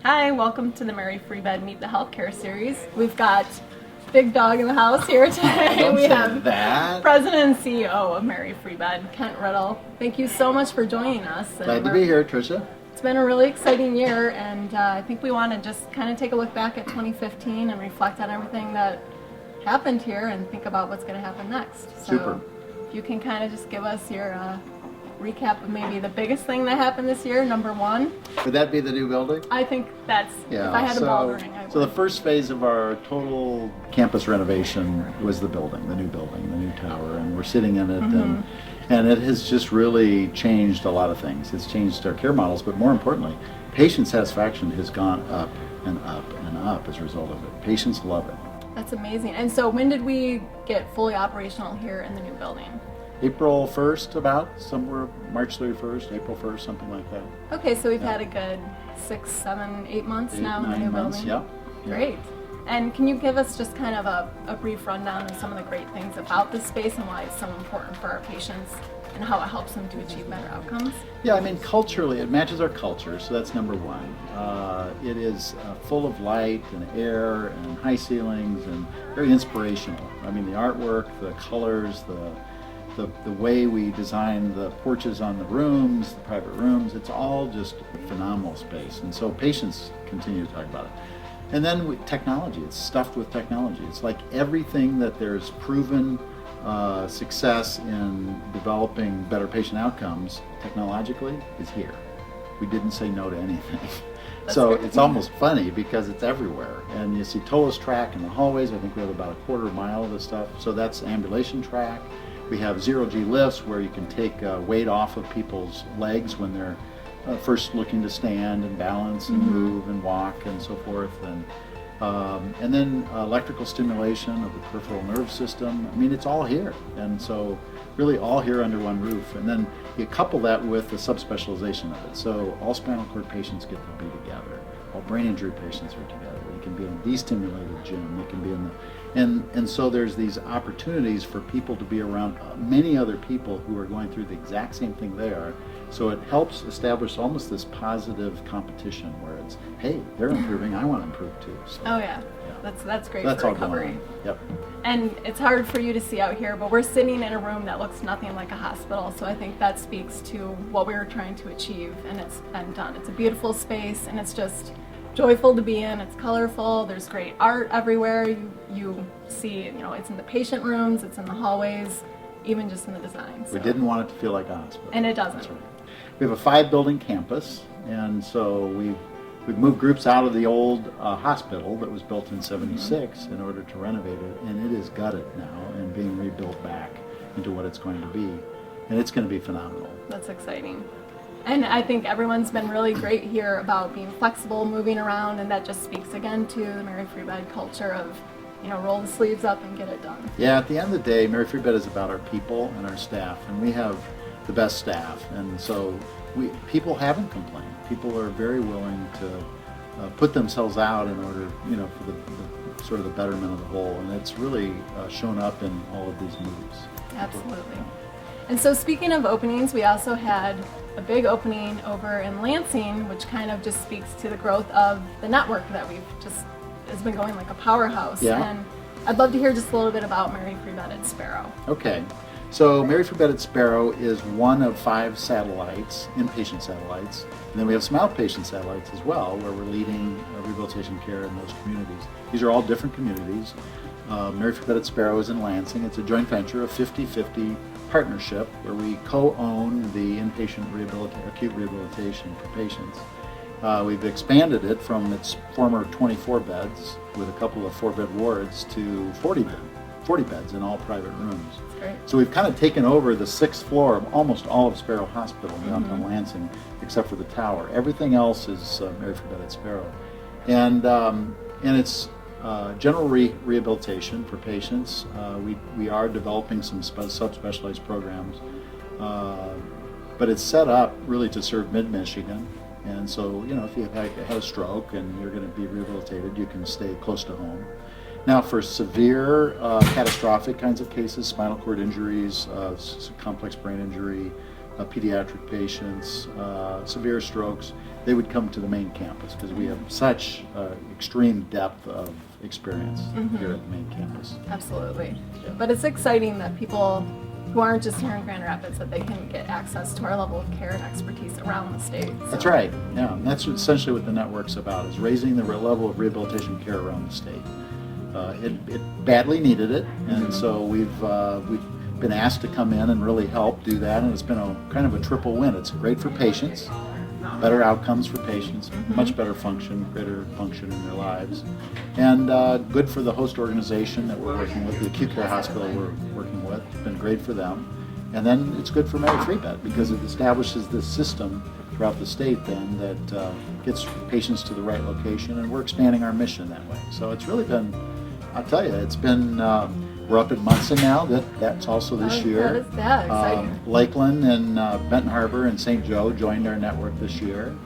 Hi, welcome to the Mary Free Bed Meet the Healthcare series. We've got big dog in the house here today. We have that. President and CEO of Mary Free Bed, Kent Riddle. Thank you so much for joining us. Glad to be here, Tricia. It's been a really exciting year, and I think we want to just kind of take a look back at 2015 and reflect on everything that happened here and think about what's going to happen next. So Super. If you can kind of just give us your recap of maybe the biggest thing that happened this year, number one. Would that be the new building? I think that's, if I had a bell to ring, I would. So the first phase of our total campus renovation was the building, the new tower, and we're sitting in it, and it has just really changed a lot of things. It's changed our care models, but more importantly, patient satisfaction has gone up and up and up as a result of it. Patients love it. That's amazing. And so when did we get fully operational here in the new building? April 1st, about somewhere, March 31st, April 1st, something like that. Okay, so we've had a good 6, 7, 8 months now in the new building. Yeah. Great. And can you give us just kind of a brief rundown of some of the great things about this space and why it's so important for our patients and how it helps them to achieve better outcomes? Yeah, I mean, culturally, it matches our culture, so that's number one. It is full of light and air and high ceilings and very inspirational. I mean, the artwork, the colors, the way we design the porches on the rooms, the private rooms, it's all just a phenomenal space. And so patients continue to talk about it. And then with technology, it's stuffed with technology. It's like everything that there's proven success in developing better patient outcomes technologically is here. We didn't say no to anything. So it's almost funny because it's everywhere. And you see Tolos track in the hallways. I think we have about a quarter mile of this stuff. So that's ambulation track. We have zero-G lifts where you can take weight off of people's legs when they're first looking to stand and balance and move and walk and so forth. And then electrical stimulation of the peripheral nerve system. I mean, it's all here. And so really all here under one roof. And then you couple that with the subspecialization of it. So all spinal cord patients get to be together. All brain injury patients are together. They can be in a destimulated gym. They can be in the and so there's these opportunities for people to be around many other people who are going through the exact same thing they are. So it helps establish almost this positive competition where it's, hey, they're improving, I want to improve too. So, oh yeah. That's great that's for all recovery. going on. Yep. And it's hard for you to see out here, but we're sitting in a room that looks nothing like a hospital. So I think that speaks to what we were trying to achieve, and it's been done. It's a beautiful space, and it's just joyful to be in. It's colorful. There's great art everywhere. You see, it's in the patient rooms, it's in the hallways, even just in the design. So. We didn't want it to feel like a hospital. And it doesn't. That's right. We have a 5-building campus, and so we've moved groups out of the old hospital that was built in '76 in order to renovate it, and it is gutted now and being rebuilt back into what it's going to be, and it's going to be phenomenal. That's exciting. And I think everyone's been really great here about being flexible, moving around, and that just speaks again to the Mary Free Bed culture of, roll the sleeves up and get it done. Yeah, at the end of the day, Mary Free Bed is about our people and our staff, and we have the best staff, and so people haven't complained. People are very willing to put themselves out in order, for the sort of the betterment of the whole, and it's really shown up in all of these moves. Absolutely. And so speaking of openings, we also had a big opening over in Lansing, which kind of just speaks to the growth of the network that has been going like a powerhouse. Yeah. And I'd love to hear just a little bit about Mary Free Bed at Sparrow. Okay. So Mary Free Bed at Sparrow is one of 5 satellites, inpatient satellites. And then we have some outpatient satellites as well, where we're leading rehabilitation care in those communities. These are all different communities. Mary Free Bed at Sparrow is in Lansing. It's a joint venture, a 50-50 partnership where we co-own the inpatient acute rehabilitation for patients. We've expanded it from its former 24 beds with a couple of 4-bed wards to 40 beds in all private rooms. That's great. So we've kind of taken over the 6th floor of almost all of Sparrow Hospital in downtown Lansing, except for the tower. Everything else is Mary Free Bed at Sparrow. And it's general rehabilitation for patients. We are developing some subspecialized programs, but it's set up really to serve mid-Michigan. And so, if you have a stroke and you're going to be rehabilitated, you can stay close to home. Now, for severe, catastrophic kinds of cases, spinal cord injuries, complex brain injury, pediatric patients, severe strokes, they would come to the main campus because we have such extreme depth of experience here at the main campus. Absolutely. Yeah. But it's exciting that people who aren't just here in Grand Rapids, that they can get access to our level of care and expertise around the state. So. That's right. Yeah, and that's essentially what the network's about, is raising the level of rehabilitation care around the state. It badly needed it, and so we've been asked to come in and really help do that, and it's been kind of a triple win. It's great for patients, better outcomes for patients, much better function, greater function in their lives, and good for the host organization that we're working with, the acute care hospital we're working with. It's been great for them. And then it's good for Mary Free Bed because it establishes this system throughout the state then that gets patients to the right location, and we're expanding our mission that way. So it's really been, I'll tell you, it's been, we're up at Munson now, that's also this year. That is exciting. Lakeland and Benton Harbor and St. Joe joined our network this year.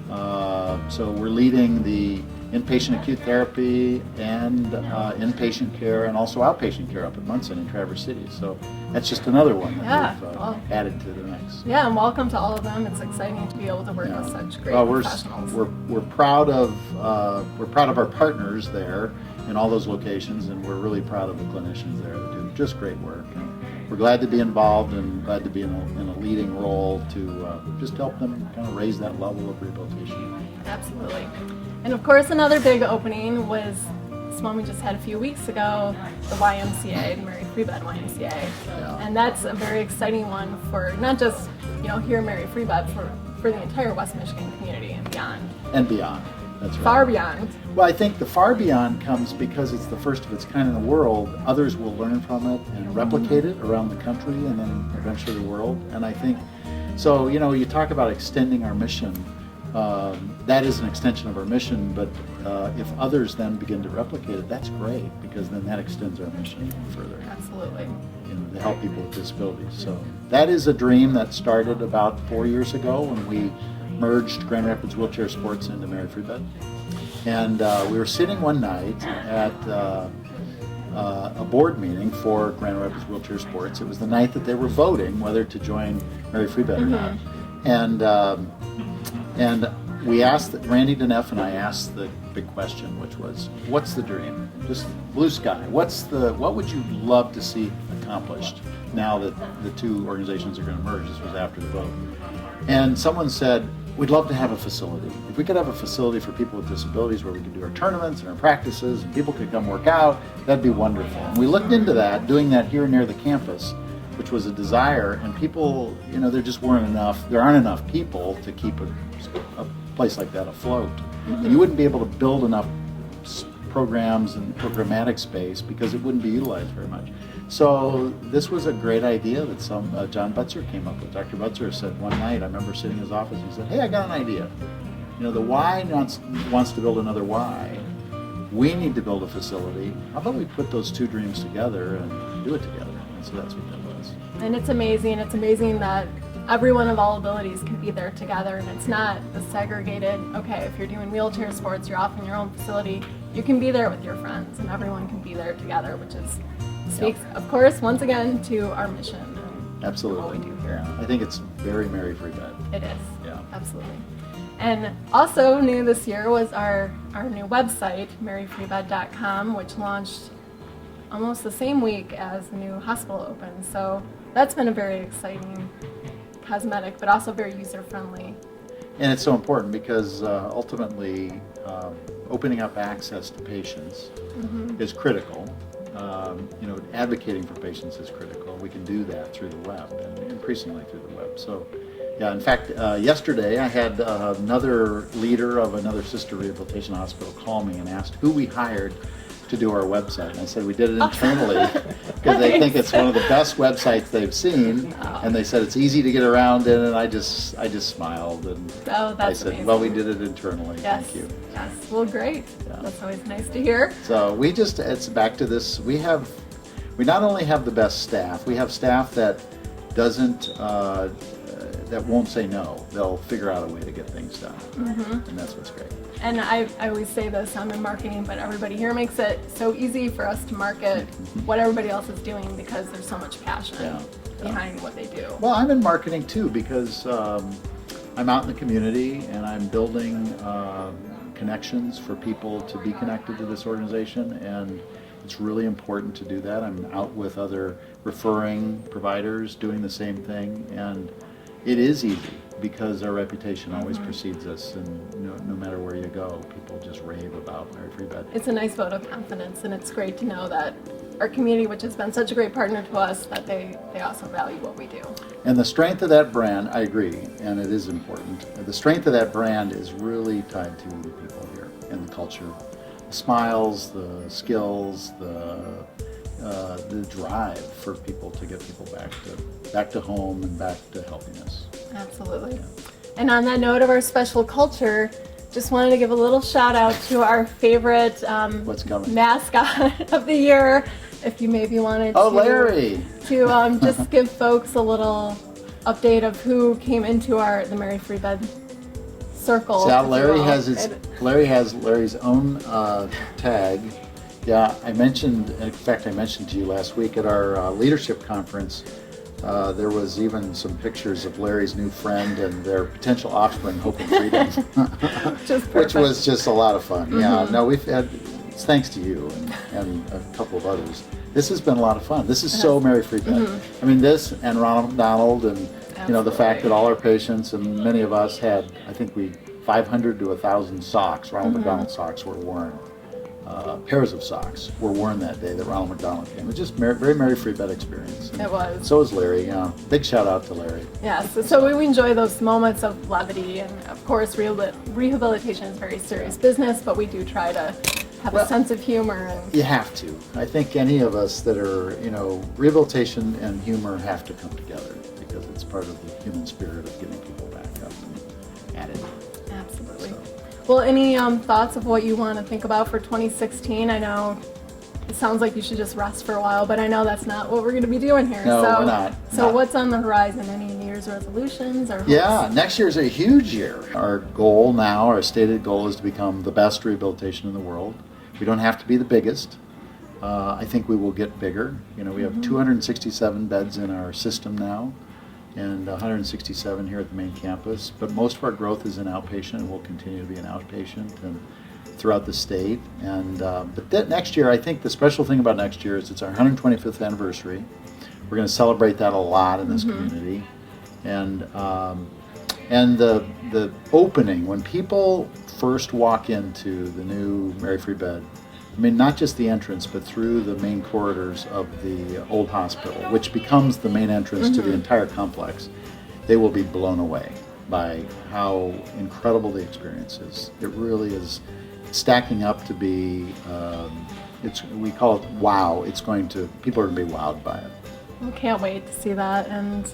So we're leading the inpatient acute therapy and inpatient care and also outpatient care up at Munson in Traverse City. So that's just another one that we've added to the mix. Yeah, and welcome to all of them. It's exciting to be able to work with such great professionals. We're proud of our partners there in all those locations, and we're really proud of the clinicians there that do just great work. And we're glad to be involved and glad to be in a leading role to just help them kind of raise that level of rehabilitation. Absolutely. And of course, another big opening was this one we just had a few weeks ago, the YMCA, the Mary Free Bed YMCA. Yeah. And that's a very exciting one for not just, here in Mary Free Bed, for the entire West Michigan community and beyond. And beyond. That's right. Far beyond. Well, I think the far beyond comes because it's the first of its kind in the world. Others will learn from it and replicate it around the country and then eventually the world. And I think, so, you talk about extending our mission. That is an extension of our mission, but if others then begin to replicate it, that's great, because then that extends our mission even further. Absolutely. To help people with disabilities. So that is a dream that started about 4 years ago when we merged Grand Rapids Wheelchair Sports into Mary Free Bed. And we were sitting one night at a board meeting for Grand Rapids Wheelchair Sports. It was the night that they were voting whether to join Mary Free Bed or not. And we asked, Randy Deneff and I asked the big question, which was, what's the dream? Just blue sky. What would you love to see accomplished now that the two organizations are going to merge? This was after the vote. And someone said, we'd love to have a facility. If we could have a facility for people with disabilities where we could do our tournaments and our practices and people could come work out, that'd be wonderful. And we looked into that, doing that here near the campus, which was a desire, and people, there just weren't enough, there aren't enough people to keep a place like that afloat. And you wouldn't be able to build enough programs and programmatic space because it wouldn't be utilized very much. So this was a great idea that John Butzer came up with. Dr. Butzer said one night, I remember sitting in his office, he said, hey, I got an idea. The Y wants to build another Y. We need to build a facility. How about we put those two dreams together and do it together? And so that's what that was. And it's amazing. It's amazing that everyone of all abilities can be there together, and it's not the segregated, okay, if you're doing wheelchair sports, you're off in your own facility, you can be there with your friends, and everyone can be there together, which speaks, of course, once again, to our mission and absolutely what we do here. Yeah. I think it's very Mary Free Bed. It is. Yeah. Absolutely. And also new this year was our new website, maryfreebed.com, which launched almost the same week as the new hospital opened. So that's been a very exciting cosmetic, but also very user-friendly. And it's so important because ultimately opening up access to patients is critical. Advocating for patients is critical. We can do that through the web, and increasingly through the web. So, yeah, in fact, yesterday I had another leader of another sister rehabilitation hospital call me and asked who we hired to do our website. And I said we did it internally because they think it's one of the best websites they've seen. And they said it's easy to get around in, and I just smiled and I said, amazing. well, we did it internally. Yes. Thank you. Yes. Well, great. Yeah. That's always nice to hear. So it's back to this. We not only have the best staff, we have staff that that won't say no. They'll figure out a way to get things done. And that's what's great. And I always say this, I'm in marketing, but everybody here makes it so easy for us to market what everybody else is doing because there's so much passion. Yeah. behind what they do. Well, I'm in marketing too because I'm out in the community and I'm building connections for people to be connected to this organization, and it's really important to do that. I'm out with other referring providers doing the same thing, and it is easy because our reputation always precedes us, and no matter where you go, people just rave about Mary Free Bed. It's a nice vote of confidence, and it's great to know that our community, which has been such a great partner to us, that they also value what we do. And the strength of that brand, I agree, and it is important. The strength of that brand is really tied to the people here and the culture. The smiles, the skills, the drive for people to get people back to home and back to helping us. Absolutely. And on that note of our special culture, just wanted to give a little shout out to our favorite What's coming? mascot of the year. If you maybe wanted Larry! to just give folks a little update of who came into the Mary Free Bed circle. Yeah, Larry has Larry's own tag. Yeah, in fact, I mentioned to you last week at our leadership conference, there was even some pictures of Larry's new friend and their potential offspring, Hope and Freedom, which was just a lot of fun. Yeah, no, it's thanks to you and a couple of others. This has been a lot of fun. This is so Mary Free Bed. I mean, this and Ronald McDonald and the fact that all our patients and many of us had, I think 500 to 1,000 socks, Ronald McDonald socks were worn. Pairs of socks were worn that day that Ronald McDonald came. It was just very Mary Free Bed experience. And it was. So was Larry. Big shout out to Larry. Yes, so we enjoy those moments of levity, and of course rehabilitation is very serious business, but we do try to have a sense of humor. And you have to. I think any of us that are, rehabilitation and humor have to come together because it's part of the human spirit of getting people back up and at it. Absolutely. So. Well, any thoughts of what you want to think about for 2016? I know it sounds like you should just rest for a while, but I know that's not what we're going to be doing here. No, we're not. So what's on the horizon? Any New Year's resolutions or hopes? Yeah, next year is a huge year. Our goal now, our stated goal, is to become the best rehabilitation in the world. We don't have to be the biggest. I think we will get bigger. We have 267 beds in our system now, and 167 here at the main campus. But most of our growth is in outpatient, and will continue to be an outpatient and throughout the state. And but next year, I think the special thing about next year is it's our 125th anniversary. We're going to celebrate that a lot in this community, and the opening when people first walk into the new Mary Free Bed. I mean, not just the entrance, but through the main corridors of the old hospital, which becomes the main entrance to the entire complex. They will be blown away by how incredible the experience is. It really is stacking up to be, we call it wow. People are going to be wowed by it. Well, can't wait to see that. And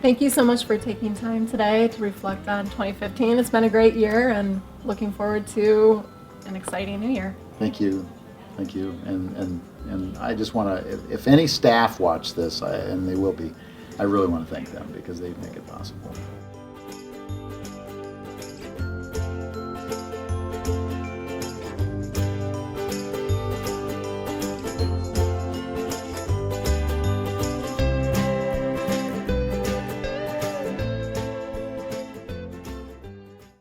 thank you so much for taking time today to reflect on 2015. It's been a great year, and looking forward to an exciting new year. Thank you. And I just want to, if any staff watch this, and they will be, I really want to thank them because they make it possible.